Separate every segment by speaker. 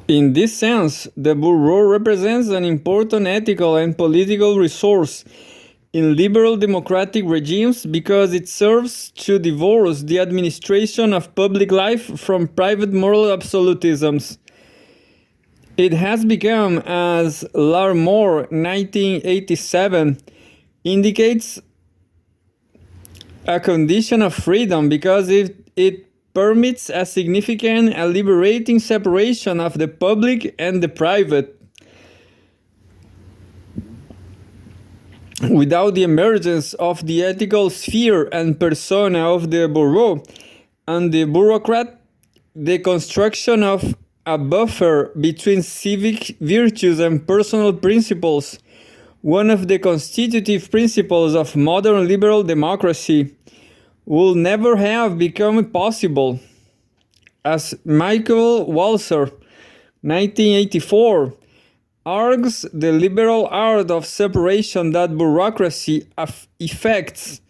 Speaker 1: In this sense, the bureau represents an important ethical and political resource in liberal democratic regimes because it serves to divorce the administration of public life from private moral absolutisms. It has become, as Larmore 1987 indicates, a condition of freedom because it permits a significant and liberating separation of the public and the private. Without the emergence of the ethical sphere and persona of the bureau and the bureaucrat, the construction of a buffer between civic virtues and personal principles, one of the constitutive principles of modern liberal democracy, will never have become possible. As Michael Walzer, 1984, argues, the liberal art of separation that bureaucracy effects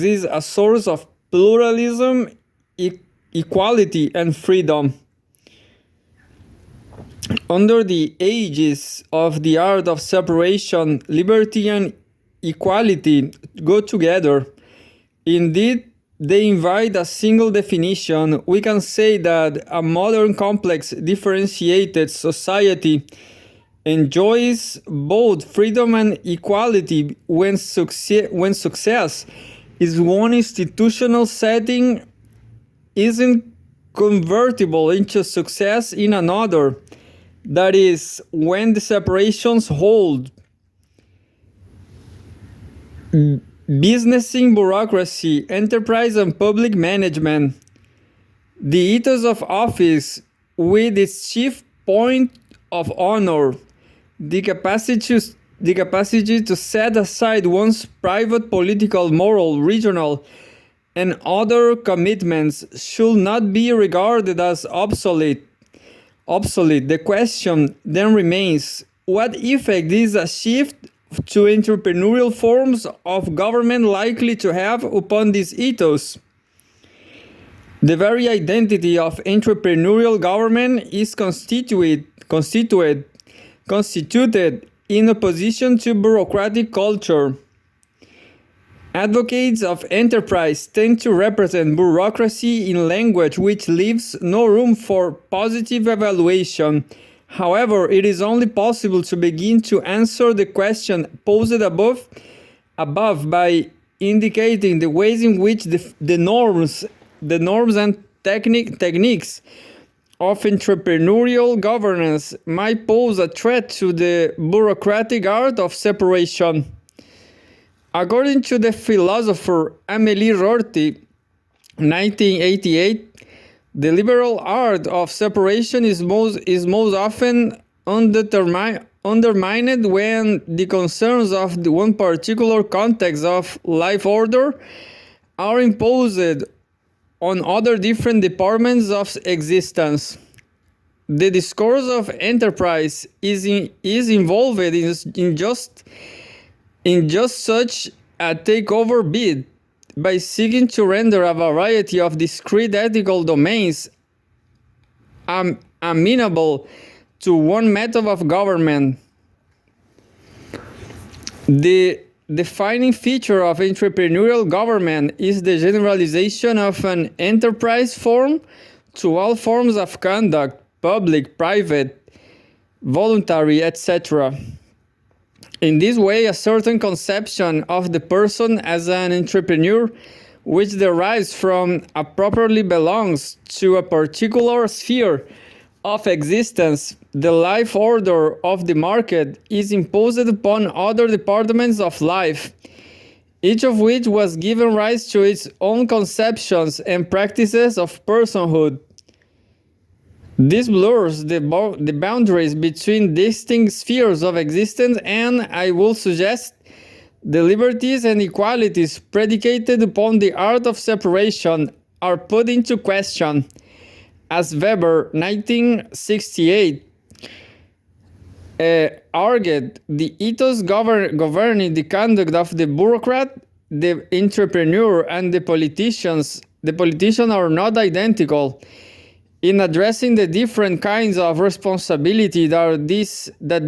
Speaker 1: is a source of pluralism, equality, and freedom. Under the aegis of the art of separation, liberty and equality go together. Indeed, they invite a single definition. We can say that a modern, complex, differentiated society enjoys both freedom and equality when success is one institutional setting isn't convertible into success in another. That is, when the separations hold. Businessing, bureaucracy, enterprise, and public management. The ethos of office, with its chief point of honor, the capacity to set aside one's private, political, moral, regional, and other commitments, should not be regarded as obsolete. The question then remains, what effect is a shift to entrepreneurial forms of government likely to have upon this ethos? The very identity of entrepreneurial government is constituted in opposition to bureaucratic culture. Advocates of enterprise tend to represent bureaucracy in language which leaves no room for positive evaluation. However, it is only possible to begin to answer the question posed above by indicating the ways in which the norms and techniques of entrepreneurial governance might pose a threat to the bureaucratic art of separation. According to the philosopher Amélie Rorty, 1988, the liberal art of separation is most often undermined when the concerns of the one particular context of life order are imposed on other different departments of existence. The discourse of enterprise is involved in just such a takeover bid, by seeking to render a variety of discrete ethical domains amenable to one method of government. The defining feature of entrepreneurial government is the generalization of an enterprise form to all forms of conduct, public, private, voluntary, etc. In this way, a certain conception of the person as an entrepreneur, which derives from a properly belongs to a particular sphere of existence, the life order of the market, is imposed upon other departments of life, each of which was given rise to its own conceptions and practices of personhood. This blurs the boundaries between distinct spheres of existence, and, I will suggest, the liberties and equalities predicated upon the art of separation are put into question. As Weber, 1968, argued, the ethos governing the conduct of the bureaucrat, the entrepreneur, and the politician are not identical. In addressing the different kinds of responsibility that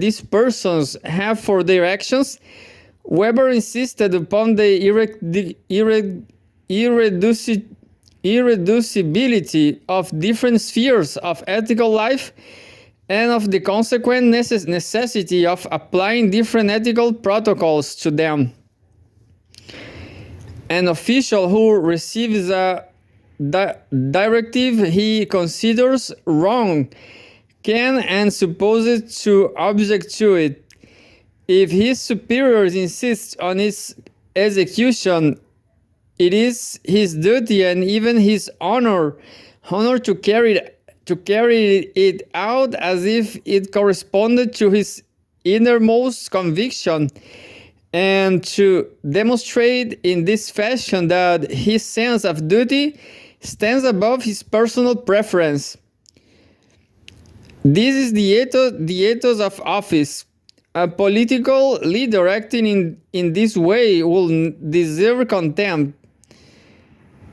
Speaker 1: these persons have for their actions, Weber insisted upon the irreducibility of different spheres of ethical life and of the consequent necessity of applying different ethical protocols to them. An official who receives a directive he considers wrong can and supposed to object to it. If his superiors insist on its execution, it is his duty and even his honor to carry it out as if it corresponded to his innermost conviction, and to demonstrate in this fashion that his sense of duty stands above his personal preference. This is the ethos of office. A political leader acting in this way will deserve contempt.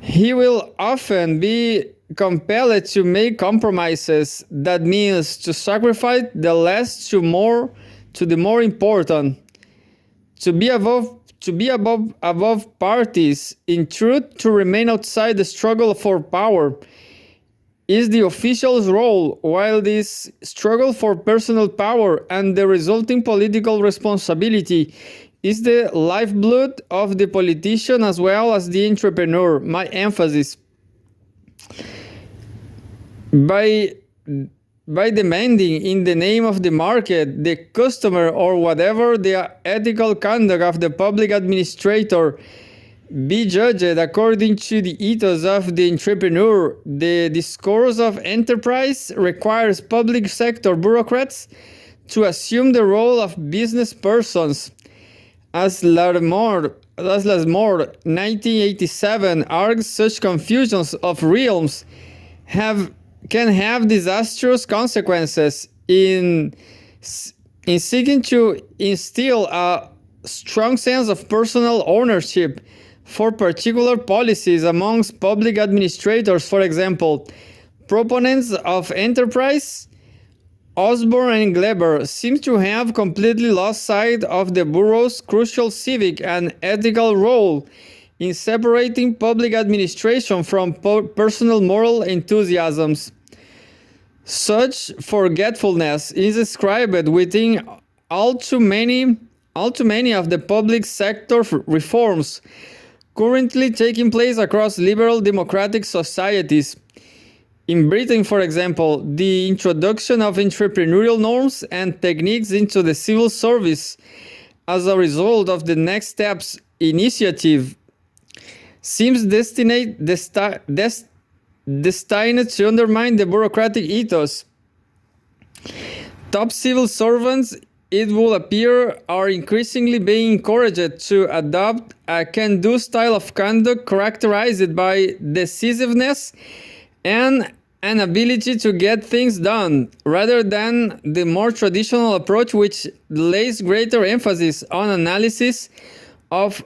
Speaker 1: He will often be compelled to make compromises. That means to sacrifice the less to the more important. To be above parties, in truth, to remain outside the struggle for power, is the official's role, while this struggle for personal power and the resulting political responsibility is the lifeblood of the politician as well as the entrepreneur. My emphasis. By demanding in the name of the market, the customer, or whatever the ethical conduct of the public administrator be judged according to the ethos of the entrepreneur, the discourse of enterprise requires public sector bureaucrats to assume the role of business persons. As Larmor 1987 argues, such confusions of realms can have disastrous consequences in seeking to instill a strong sense of personal ownership for particular policies amongst public administrators. For example, proponents of enterprise, Osborne and Gleber, seem to have completely lost sight of the Bureau's crucial civic and ethical role in separating public administration from personal moral enthusiasms. Such forgetfulness is ascribed within all too many of the public sector reforms currently taking place across liberal democratic societies. In Britain, for example, the introduction of entrepreneurial norms and techniques into the civil service as a result of the Next Steps initiative seems destined to undermine the bureaucratic ethos. Top civil servants, it will appear, are increasingly being encouraged to adopt a can-do style of conduct characterized by decisiveness and an ability to get things done, rather than the more traditional approach which lays greater emphasis on analysis of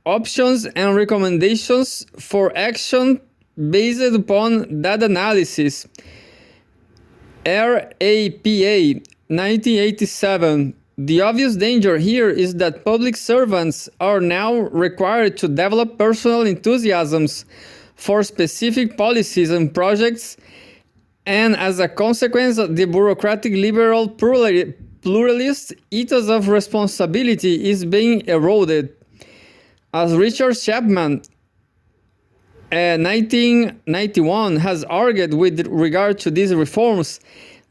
Speaker 1: options and recommendations for action based upon that analysis. RAPA 1987. The obvious danger here is that public servants are now required to develop personal enthusiasms for specific policies and projects, and as a consequence, the bureaucratic liberal pluralist ethos of responsibility is being eroded. As Richard Chapman 1991 has argued with regard to these reforms,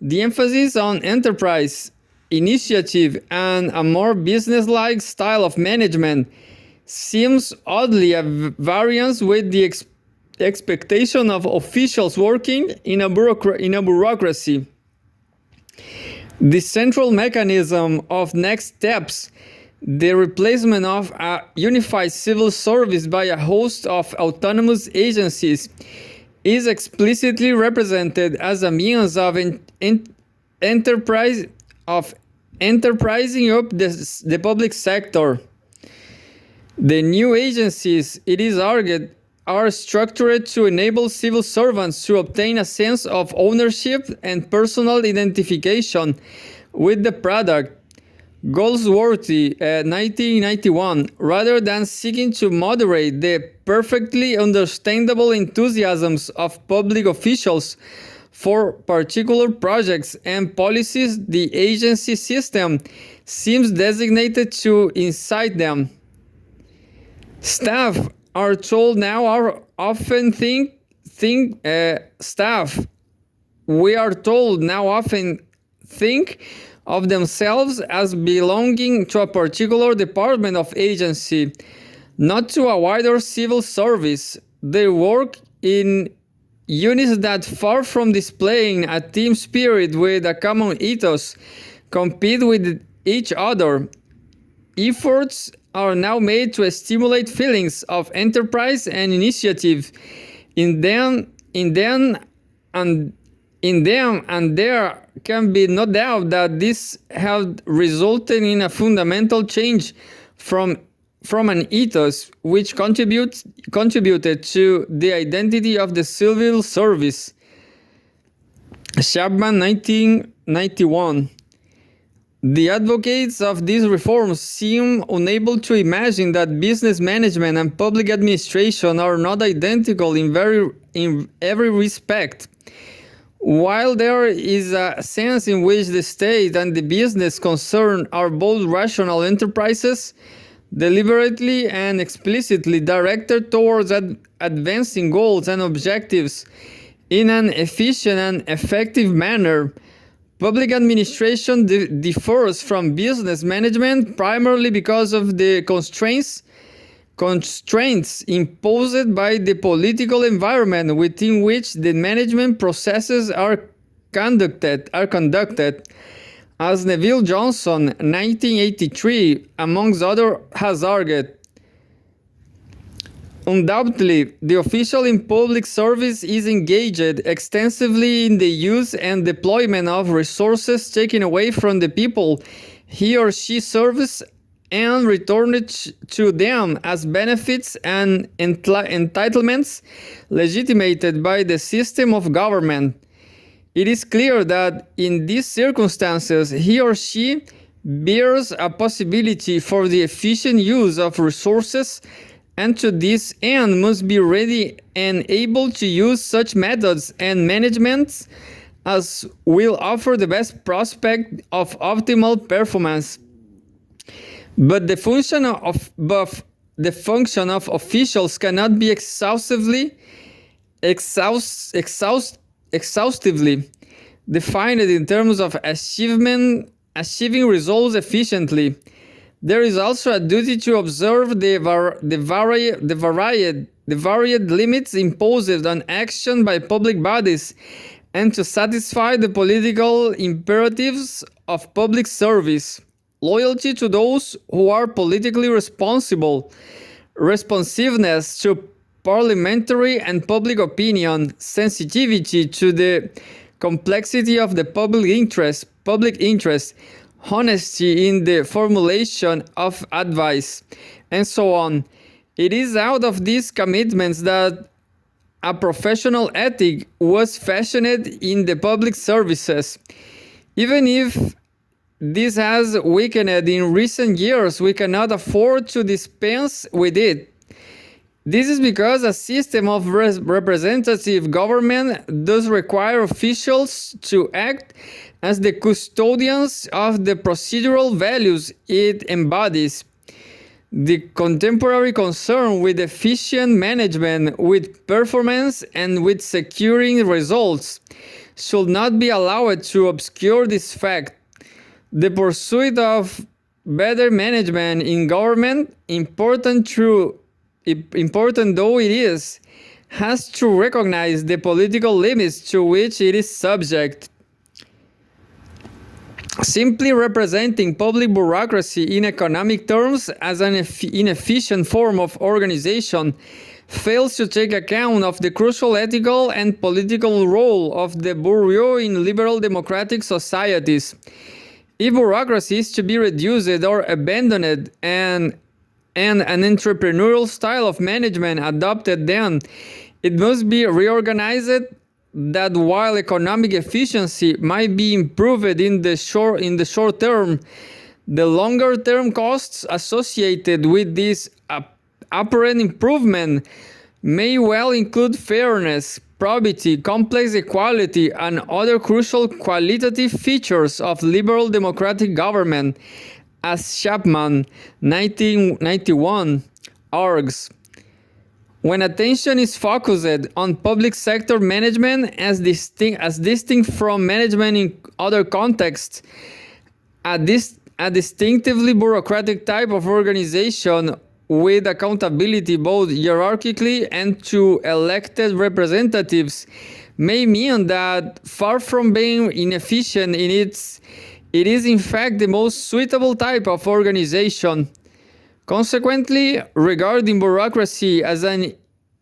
Speaker 1: the emphasis on enterprise, initiative, and a more business-like style of management seems oddly at variance with the expectation of officials working in a bureaucracy. The central mechanism of Next Steps, the replacement of a unified civil service by a host of autonomous agencies, is explicitly represented as a means of enterprising up the public sector. The new agencies, it is argued, are structured to enable civil servants to obtain a sense of ownership and personal identification with the product. Goldsworthy, 1991, rather than seeking to moderate the perfectly understandable enthusiasms of public officials for particular projects and policies, the agency system seems designated to incite them. Staff are told now are often staff. We are told now often think of themselves as belonging to a particular department of agency, not to a wider civil service. They work in units that, far from displaying a team spirit with a common ethos, compete with each other. Efforts are now made to stimulate feelings of enterprise and initiative in them, and there can be no doubt that this has resulted in a fundamental change from an ethos which contributed to the identity of the civil service. Chapman, 1991. The advocates of these reforms seem unable to imagine that business management and public administration are not identical in every respect. While there is a sense in which the state and the business concern are both rational enterprises, deliberately and explicitly directed towards advancing goals and objectives in an efficient and effective manner, public administration differs from business management primarily because of the constraints imposed by the political environment within which the management processes are conducted. As Neville Johnson, 1983, amongst others, has argued. Undoubtedly, the official in public service is engaged extensively in the use and deployment of resources taken away from the people he or she serves and returned to them as benefits and entitlements legitimated by the system of government. It is clear that in these circumstances, he or she bears a possibility for the efficient use of resources, and to this end must be ready and able to use such methods and managements as will offer the best prospect of optimal performance. But the function of officials cannot be exhaustively defined in terms of achieving results efficiently. There is also a duty to observe the varied limits imposed on action by public bodies and to satisfy the political imperatives of public service. Loyalty to those who are politically responsible, responsiveness to parliamentary and public opinion, sensitivity to the complexity of the public interest, honesty in the formulation of advice, and so on. It is out of these commitments that a professional ethic was fashioned in the public services. Even if this has weakened in recent years, we cannot afford to dispense with it. This is because a system of representative government does require officials to act as the custodians of the procedural values it embodies. The contemporary concern with efficient management, with performance, and with securing results should not be allowed to obscure this fact. The pursuit of better management in government, important though it is, has to recognize the political limits to which it is subject. Simply representing public bureaucracy in economic terms as an inefficient form of organization fails to take account of the crucial ethical and political role of the bureau in liberal democratic societies. If bureaucracy is to be reduced or abandoned and and an entrepreneurial style of management adopted, then it must be reorganized that while economic efficiency might be improved in the short term, the longer term costs associated with this apparent improvement may well include fairness, probity, complex equality, and other crucial qualitative features of liberal democratic government, as Chapman 1991 argues. When attention is focused on public sector management as distinct from management in other contexts, a distinctively bureaucratic type of organization with accountability both hierarchically and to elected representatives may mean that far from being inefficient it is in fact the most suitable type of organization. Consequently, regarding bureaucracy as an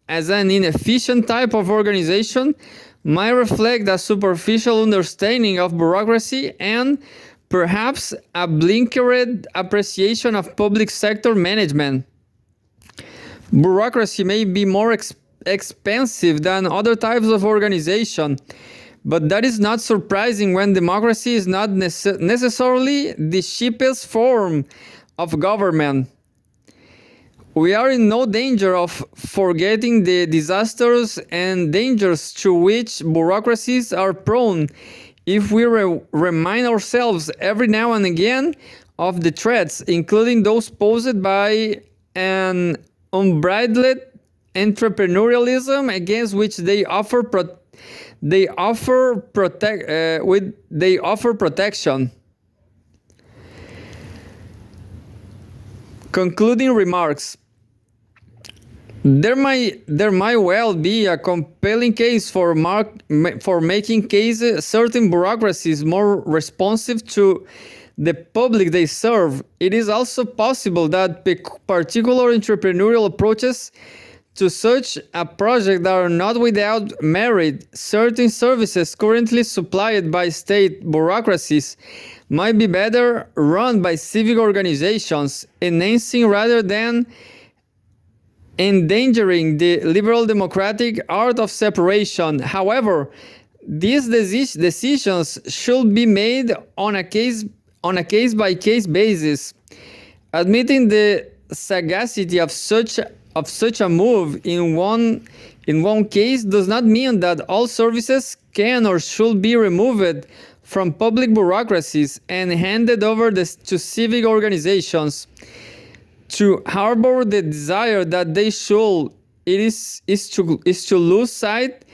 Speaker 1: inefficient type of organization might reflect a superficial understanding of bureaucracy and perhaps a blinkered appreciation of public sector management. Bureaucracy may be more expensive than other types of organization, but that is not surprising when democracy is not necessarily the cheapest form of government. We are in no danger of forgetting the disasters and dangers to which bureaucracies are prone if we remind ourselves every now and again of the threats, including those posed by an unbridled entrepreneurialism against which they offer protection. Concluding remarks. There might well be a compelling case for making certain bureaucracies more responsive to the public they serve. It is also possible that particular entrepreneurial approaches to such a project are not without merit. Certain services currently supplied by state bureaucracies might be better run by civic organizations, enhancing rather than endangering the liberal democratic art of separation. However, these decisions should be made on a case-by-case basis. Admitting the sagacity of such a move in one case does not mean that all services can or should be removed from public bureaucracies and handed over to civic organizations. To harbor the desire that they should is to lose sight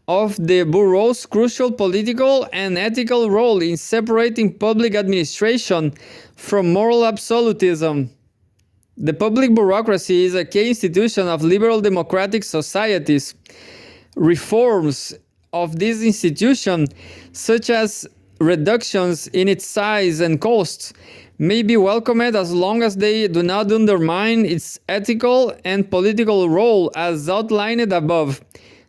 Speaker 1: of the bureau's crucial political and ethical role in separating public administration from moral absolutism. The public bureaucracy is a key institution of liberal democratic societies. Reforms of this institution, such as reductions in its size and costs, may be welcomed as long as they do not undermine its ethical and political role as outlined above.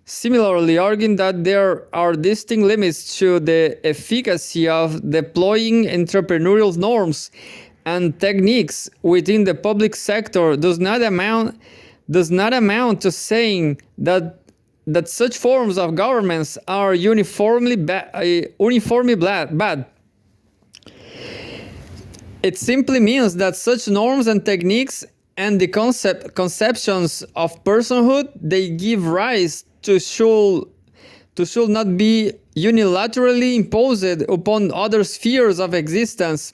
Speaker 1: Similarly, arguing that there are distinct limits to the efficacy of deploying entrepreneurial norms and techniques within the public sector does not amount to saying that such forms of governments are uniformly bad. It simply means that such norms and techniques and the conceptions of personhood they give rise to should not be unilaterally imposed upon other spheres of existence.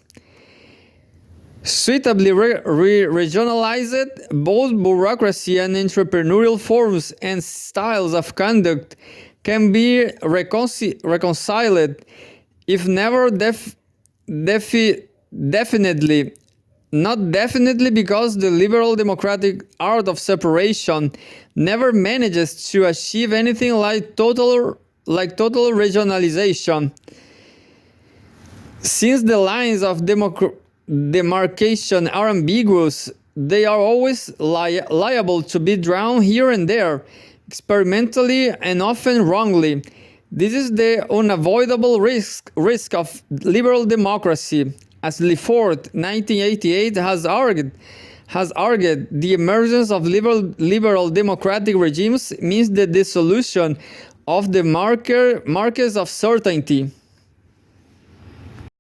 Speaker 1: Suitably regionalized, both bureaucracy and entrepreneurial forms and styles of conduct can be reconciled, if never definitely. Not definitely, because the liberal democratic art of separation never manages to achieve anything like total regionalization. Since the lines of demarcation are ambiguous, they are always liable to be drawn here and there, experimentally and often wrongly. This is the unavoidable risk of liberal democracy. As Lefort, 1988, has argued, has argued the emergence of liberal democratic regimes means the dissolution of the markers of certainty.